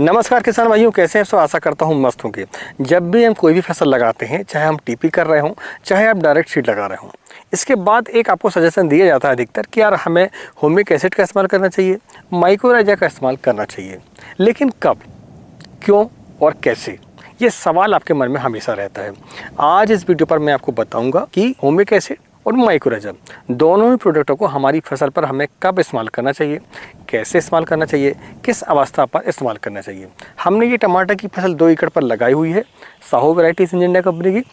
नमस्कार किसान भाइयों, कैसे हैं? आशा करता हूँ मस्त होंगे। जब भी हम कोई भी फसल लगाते हैं, चाहे हम टीपी कर रहे हों, चाहे आप डायरेक्ट सीड लगा रहे हों, इसके बाद एक आपको सजेशन दिया जाता है अधिकतर कि यार हमें हुमिक एसिड का इस्तेमाल करना चाहिए, माइक्रोराइजा का इस्तेमाल करना चाहिए। लेकिन कब, क्यों और कैसे, ये सवाल आपके मन में हमेशा रहता है। आज इस वीडियो पर मैं आपको बताऊंगा कि हुमिक एसिड और माइक्रोराइजा दोनों ही प्रोडक्टों को हमारी फसल पर हमें कब इस्तेमाल करना चाहिए, कैसे इस्तेमाल करना चाहिए, किस अवस्था पर इस्तेमाल करना चाहिए। हमने ये टमाटर की फसल 2 एकड़ पर लगाई हुई है, साहू वैरायटी सिंजेंटा कंपनी की,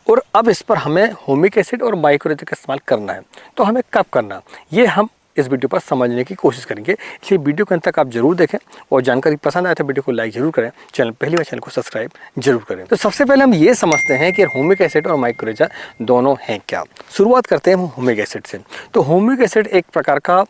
और अब इस पर हमें हुमिक एसिड और माइक्रोराइजा का इस्तेमाल करना है। तो हमें कब करना, ये हम इस वीडियो पर समझने की कोशिश करेंगे। इसलिए वीडियो के अंत तक आप जरूर देखें और जानकारी पसंद आए तो वीडियो को लाइक जरूर करें, पहली बार चैनल को सब्सक्राइब जरूर करें। तो सबसे पहले हम ये समझते हैं कि हुमिक एसिड और माइक्रोराइजा दोनों हैं क्या। शुरुआत करते हैं हम हुमिक एसिड से। तो हुमिक एसिड एक प्रकार का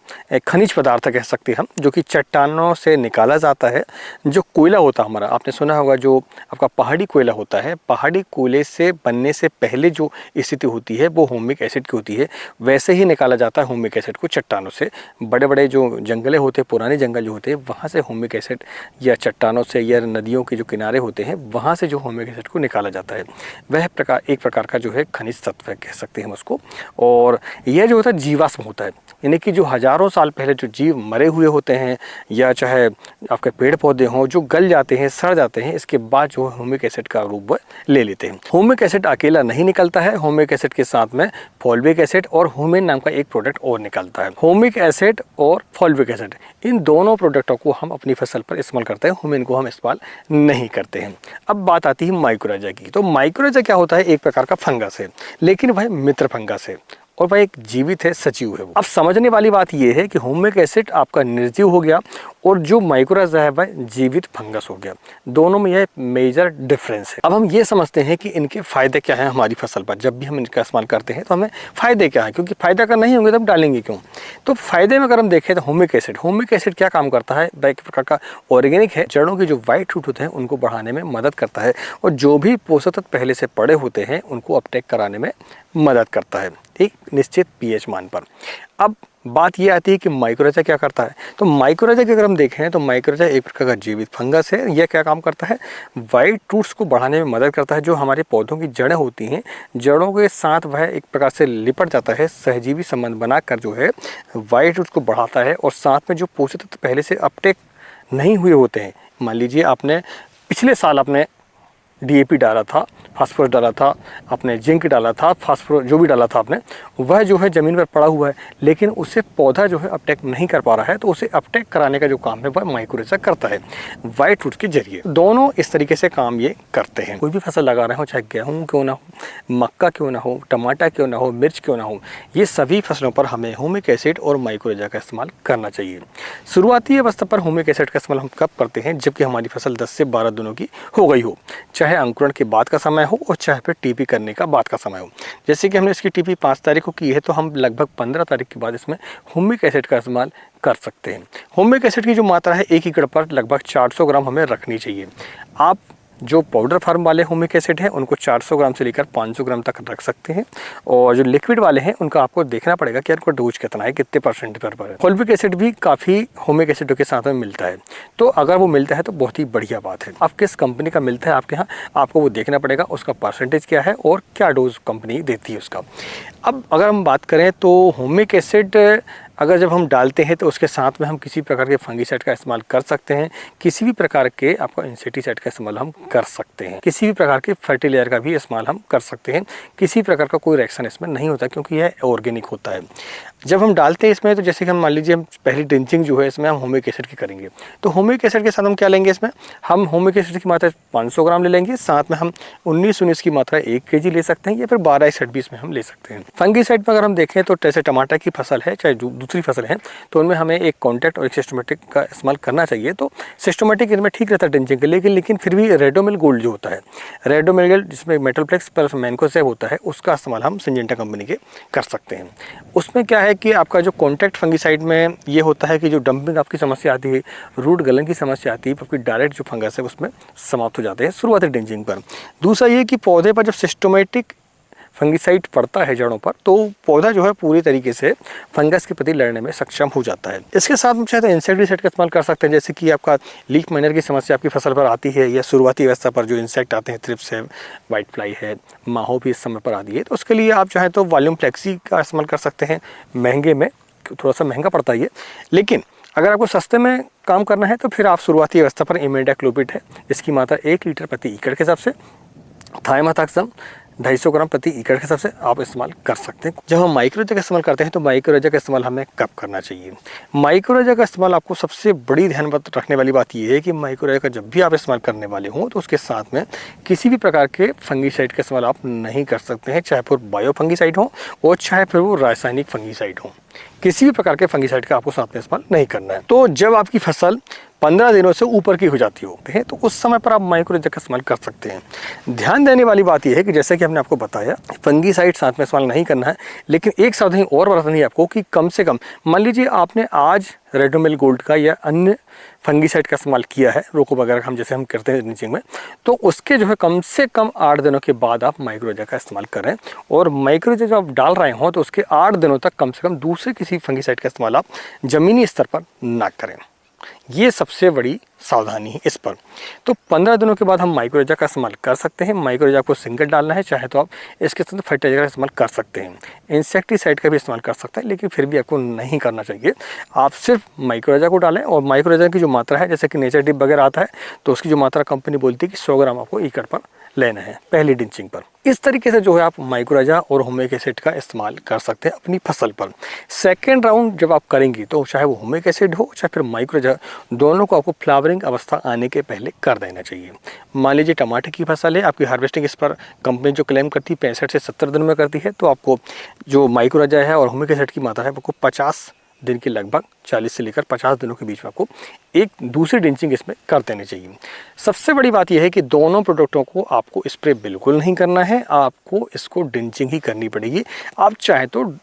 खनिज पदार्थ कह सकते हैं हम, जो कि चट्टानों से निकाला जाता है। जो कोयला होता है हमारा, आपने सुना होगा, जो आपका पहाड़ी कोयला होता है, पहाड़ी कोयले से बनने से पहले जो स्थिति होती है वो हुमिक एसिड की होती है। वैसे ही निकाला जाता है हुमिक एसिड को चट्टानों से। बड़े बड़े जो जंगले होते हैं, पुराने जंगल जो होते हैं, वहाँ से हुमिक एसिड या चट्टानों से या नदियों के जो किनारे होते हैं, वहाँ से जो हुमिक एसिड को निकाला जाता है, वह एक प्रकार का जो है खनिज तत्व कह सकते हैं हम उसको। और यह जो होता है जीवाश्म होता है, यानी कि जो हजारों साल पहले जो जीव मरे हुए होते हैं या चाहे आपके पेड़ पौधे हों, जो गल जाते हैं, सड़ जाते हैं, इसके बाद जो हुमिक एसिड का रूप ले लेते हैं। हुमिक एसिड अकेला नहीं निकलता है, हुमिक एसिड के साथ में फॉल्विक एसिड और हुमिन नाम का एक प्रोडक्ट और निकलता है। हुमिक एसिड और फॉल्विक एसिड, इन दोनों प्रोडक्टों को हम अपनी फसल पर इस्तेमाल करते हैं, हुमिन को हम इस्तेमाल नहीं करते हैं। अब बात आती है माइक्रोराइजा की। तो माइक्रोराइजा क्या होता है? एक प्रकार का फंगस है, लेकिन वह मित्र फंगस है और वह एक जीवित है, सजीव है वो। अब समझने वाली बात यह है कि हुमिक एसिड आपका निर्जीव हो गया और जो माइक्रोराइजा है वह जीवित फंगस हो गया। दोनों में यह मेजर डिफरेंस है। अब हम ये समझते हैं कि इनके फायदे क्या हैं हमारी फसल पर। जब भी हम इनका इस्तेमाल करते हैं तो हमें फायदे क्या है, क्योंकि फायदा अगर नहीं होंगे तो हम डालेंगे क्यों। तो फायदे में अगर हम देखें तो हुमिक एसिड क्या काम करता है? वह एक प्रकार का ऑर्गेनिक है, जड़ों के जो व्हाइट रूट होते हैं उनको बढ़ाने में मदद करता है और जो भी पोषक तत्व पहले से पड़े होते हैं उनको अपटेक कराने में मदद करता है, एक निश्चित पीएच मान पर। अब बात ये आती है कि माइक्रोराइजा क्या करता है। तो माइक्रोराइजा की अगर हम देखें तो माइक्रोराइजा एक प्रकार का जीवित फंगस है। यह क्या काम करता है? वाइट रूट्स को बढ़ाने में मदद करता है। जो हमारे पौधों की जड़ें होती हैं, जड़ों के साथ वह एक प्रकार से लिपट जाता है, सहजीवी संबंध बनाकर जो है वाइट रूट्स को बढ़ाता है और साथ में जो पोषक तत्व पहले से अपटेक नहीं हुए होते हैं, मान लीजिए आपने पिछले साल आपने डीएपी डाला था, फास्फोरस डाला था, आपने जिंक डाला था, फास्फोरस जो भी डाला था आपने, वह जो है ज़मीन पर पड़ा हुआ है, लेकिन उससे पौधा जो है अपटेक नहीं कर पा रहा है। तो उसे अपटेक कराने का जो काम है वह माइक्रोराइजा करता है वाइट रूट के जरिए। दोनों इस तरीके से काम ये करते हैं। कोई भी फसल लगा रहे हो, चाहे गेहूँ क्यों ना हो, मक्का क्यों ना हो, टमाटर क्यों ना हो, मिर्च क्यों ना हो, ये सभी फसलों पर हमें हुमिक एसिड और माइक्रोराइजा का इस्तेमाल करना चाहिए। शुरुआती अवस्था पर हुमिक एसिड का इस्तेमाल हम कब करते हैं? जबकि हमारी फसल 10 से 12 दिनों की हो गई हो, चाहे अंकुरण के बाद का समय हो और चाहे फिर टीपी करने का बाद का समय हो। जैसे कि हमने इसकी टीपी 5 तारीख को की है, तो हम लगभग 15 तारीख के बाद इसमें हुमिक एसिड का इस्तेमाल कर सकते हैं। हुमिक एसिड की जो मात्रा है 1 एकड़ पर लगभग 400 ग्राम हमें रखनी चाहिए। आप जो पाउडर फार्म वाले हुमिक एसिड हैं उनको 400 ग्राम से लेकर 500 ग्राम तक रख सकते हैं, और जो लिक्विड वाले हैं उनका आपको देखना पड़ेगा कि उनका डोज कितना है, कितने परसेंट पर है। फॉल्विक एसिड भी काफ़ी हुमिक एसिड के साथ में मिलता है, तो अगर वो मिलता है तो बहुत ही बढ़िया बात है। अब किस कंपनी का मिलता है आपके यहाँ, आपको वो देखना पड़ेगा, उसका परसेंटेज क्या है और क्या डोज कंपनी देती है उसका। अब अगर हम बात करें तो हुमिक एसिड अगर जब हम डालते हैं तो उसके साथ में हम किसी प्रकार के फंगीसाइड का इस्तेमाल कर सकते हैं, किसी भी प्रकार के आपका इंसेक्टिसाइड का इस्तेमाल हम कर सकते हैं, किसी भी प्रकार के फर्टिलाइजर का भी इस्तेमाल हम कर सकते हैं। किसी प्रकार का कोई रिएक्शन इसमें नहीं होता क्योंकि यह ऑर्गेनिक होता है। जब हम डालते हैं इसमें, तो जैसे कि हम मान लीजिए हम पहली ड्रिंचिंग जो है इसमें हम हुमिक एसिड की करेंगे, तो हुमिक एसिड के साथ हम क्या लेंगे, इसमें हम हुमिक एसिड की मात्रा 500 ग्राम ले लेंगे, साथ में हम 19 की मात्रा 1 kg ले सकते हैं या फिर 12/20 में हम ले सकते हैं। फंगीसाइड में अगर हम देखें तो जैसे टमाटर की फसल है, चाहे दूसरी फसल है, तो उनमें हमें एक कॉन्टैक्ट और एक सिस्टमेटिक का इस्तेमाल करना चाहिए। तो सिस्टमेटिक इनमें ठीक रहता है ड्रिंचिंग के लिए, लेकिन फिर भी रेडोमिल गोल्ड जो होता है, रेडोमिल गोल्ड जिसमें मेटलप्लेक्स प्लस मैंकोसेब होता है, उसका इस्तेमाल हम सिंजेंटा कंपनी के कर सकते हैं। उसमें क्या है कि आपका जो कॉन्टैक्ट फंगीसाइड में ये होता है कि जो डंपिंग आपकी समस्या आती है, रूट गलन की समस्या आती है, आपकी डायरेक्ट जो फंगस है उसमें समाप्त हो जाते हैं शुरुआती ड्रिंचिंग पर। दूसरा ये कि पौधे पर जब सिस्टमेटिक फंगिसाइड पड़ता है जड़ों पर तो पौधा जो है पूरी तरीके से फंगस के प्रति लड़ने में सक्षम हो जाता है। इसके साथ हम चाहे तो इंसेक्टिसाइड का इस्तेमाल कर सकते हैं, जैसे कि आपका लीफ माइनर की समस्या आपकी फसल पर आती है या शुरुआती अवस्था पर जो इंसेक्ट आते हैं, थ्रिप्स है, वाइट फ्लाई है, माहो भी इस समय पर आती है, तो उसके लिए आप चाहे तो वॉल्यूम फ्लेक्सी का इस्तेमाल कर सकते हैं। महंगे में थोड़ा सा महंगा पड़ता है ये, लेकिन अगर आपको सस्ते में काम करना है तो फिर आप शुरुआती अवस्था पर इमिडाक्लोपिड है, इसकी मात्रा 1 लीटर प्रति एकड़ के हिसाब से, थाइमेथाक्सम 250 ग्राम प्रति एकड़ के हिसाब से आप इस्तेमाल कर सकते हैं। जब हम माइक्रोरेजा का इस्तेमाल करते हैं तो माइक्रोरेजा का इस्तेमाल हमें कब करना चाहिए? माइक्रोरेजा का इस्तेमाल आपको सबसे बड़ी ध्यान रखने वाली बात यह है कि माइक्रोरेजा का जब भी आप इस्तेमाल करने वाले हों तो उसके साथ में किसी भी प्रकार के फंगीसाइड का इस्तेमाल आप नहीं कर सकते हैं, चाहे फिर बायो फंगीसाइड हो और चाहे फिर वो रासायनिक फंगीसाइड हो। किसी भी प्रकार के फंगीसाइड का आपको साथ में इस्तेमाल नहीं करना है। तो जब आपकी फसल 15 दिनों से ऊपर की हो जाती हो तो उस समय पर आप माइक्रोरेजा का इस्तेमाल कर सकते हैं। ध्यान देने वाली बात यह है कि जैसे कि हमने आपको बताया फंगीसाइड साथ में इस्तेमाल नहीं करना है, लेकिन एक सावधानी और बरतनी है आपको कि कम से कम मान लीजिए आपने आज रेडोमिल गोल्ड का या अन्य फंगीसाइड का इस्तेमाल किया है, रोको वगैरह हम जैसे हम करते हैं नीचिंग में, तो उसके जो है कम से कम 8 दिनों के बाद आप माइक्रोरेजा का इस्तेमाल करें। और माइक्रोरेजा जब आप डाल रहे हों तो उसके 8 दिनों तक कम से कम दूसरे किसी फंगीसाइड का इस्तेमाल आप ज़मीनी स्तर पर ना करें। ये सबसे बड़ी सावधानी है इस पर। तो 15 दिनों के बाद हम माइक्रोरेजा का इस्तेमाल कर सकते हैं। माइक्रोरेजा को सिंगल डालना है, चाहे तो आप इसके साथ फर्टिलाइजर का इस्तेमाल कर सकते हैं, इंसेक्टिसाइड का भी इस्तेमाल कर सकते हैं, लेकिन फिर भी आपको नहीं करना चाहिए। आप सिर्फ माइक्रोरेजा को डालें और माइक्रोरेजा की जो मात्रा है, जैसे कि नेचर डिप वगैरह आता है तो उसकी जो मात्रा कंपनी बोलती है कि 100 ग्राम आपको एकड़ पर लेना है पहली ड्रिंचिंग पर। इस तरीके से जो है आप माइक्रोरेजा और ह्यूमिक एसिड का इस्तेमाल कर सकते हैं अपनी फसल पर। सेकेंड राउंड जब आप करेंगी तो चाहे वो ह्यूमिक एसिड हो चाहे फिर माइक्रोरेजा, दोनों को आपको फ्लावरिंग अवस्था आने के पहले कर देना चाहिए। मान लीजिए टमाटर की फसल है, आपकी हार्वेस्टिंग इस पर कंपनी जो क्लेम करती है 65 से 70 दिन में करती है, तो आपको जो माइक्रोरेजा है और ह्यूमिक एसिड की मात्रा है वो 50 दिन के लगभग 40 से लेकर 50 दिनों के बीच में आपको एक दूसरी ड्रिंचिंग इसमें कर देनी चाहिए। सबसे बड़ी बात यह है कि दोनों प्रोडक्टों को आपको स्प्रे बिल्कुल नहीं करना है, आपको इसको ड्रिंचिंग ही करनी पड़ेगी। आप चाहे तो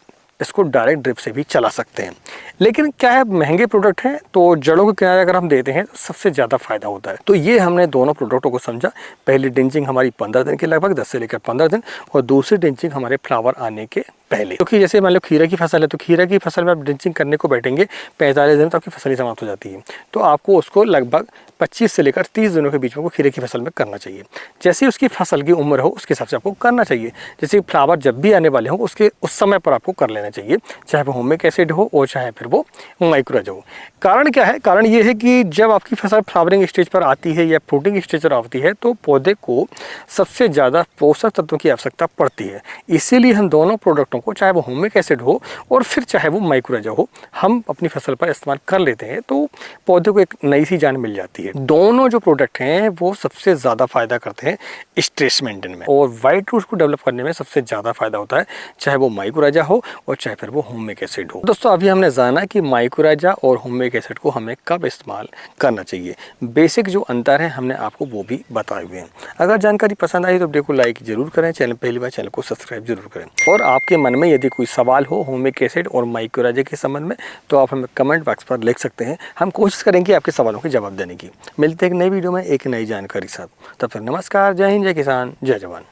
इसको डायरेक्ट ड्रिप से भी चला सकते हैं, लेकिन क्या है महंगे प्रोडक्ट हैं तो जड़ों के किनारे अगर हम देते हैं तो सबसे ज़्यादा फायदा होता है। तो ये हमने दोनों प्रोडक्टों को समझा। पहली ड्रिंचिंग हमारी 15 दिन के लगभग 10 से लेकर 15 दिन और दूसरी ड्रिंचिंग हमारे फ्लावर आने के पहले। क्योंकि जैसे मान लो खीरा की फसल है तो खीरा की फसल में आप ड्रिंचिंग करने को बैठेंगे 45 दिन तो आपकी फसल ही समाप्त हो जाती है, तो आपको उसको लगभग 25 से लेकर 30 दिनों के बीच में खीरे की फसल में करना चाहिए। जैसे ही उसकी फसल की उम्र हो उसके हिसाब से आपको करना चाहिए। जैसे फ्लावर जब भी आने वाले हो उसके उस समय पर आपको कर लेना चाहिए, चाहे वो ह्यूमिक एसिड हो और चाहे फिर वो माइक्रोरेजा हो। कारण क्या है? कारण ये है कि जब आपकी फसल फ्लावरिंग स्टेज पर आती है या फ्रूटिंग स्टेज पर आती है तो पौधे को सबसे ज़्यादा पोषक तत्वों की आवश्यकता पड़ती है। इसीलिए हम दोनों प्रोडक्टों को, चाहे वो ह्यूमिक एसिड हो और फिर चाहे वो माइक्रोरेजा हो, हम अपनी फसल पर इस्तेमाल कर लेते हैं तो पौधे को एक नई सी जान मिल जाती है। दोनों जो प्रोडक्ट हैं वो सबसे ज़्यादा फायदा करते हैं स्ट्रेस मेंटेन में और वाइट रूट्स को डेवलप करने में सबसे ज़्यादा फायदा होता है, चाहे वो माइक्रोरेजा हो और चाहे फिर वो ह्यूमिक एसिड हो। दोस्तों अभी हमने जाना कि माइक्रोरेजा और ह्यूमिक एसिड को हमें कब इस्तेमाल करना चाहिए। बेसिक जो अंतर है हमने आपको वो भी बताए हुए हैं। अगर जानकारी पसंद आई तो वीडियो को लाइक जरूर करें, चैनल पहली बार चैनल को सब्सक्राइब जरूर करें और आपके मन में यदि कोई सवाल हो ह्यूमिक एसिड और माइक्रोरेजा के संबंध में तो आप हमें कमेंट बॉक्स पर लिख सकते हैं। हम कोशिश करेंगे आपके सवालों के जवाब देने की। मिलते हैं एक नई वीडियो में एक नई जानकारी साथ। तब तक नमस्कार, जय हिंद, जय किसान, जय जवान।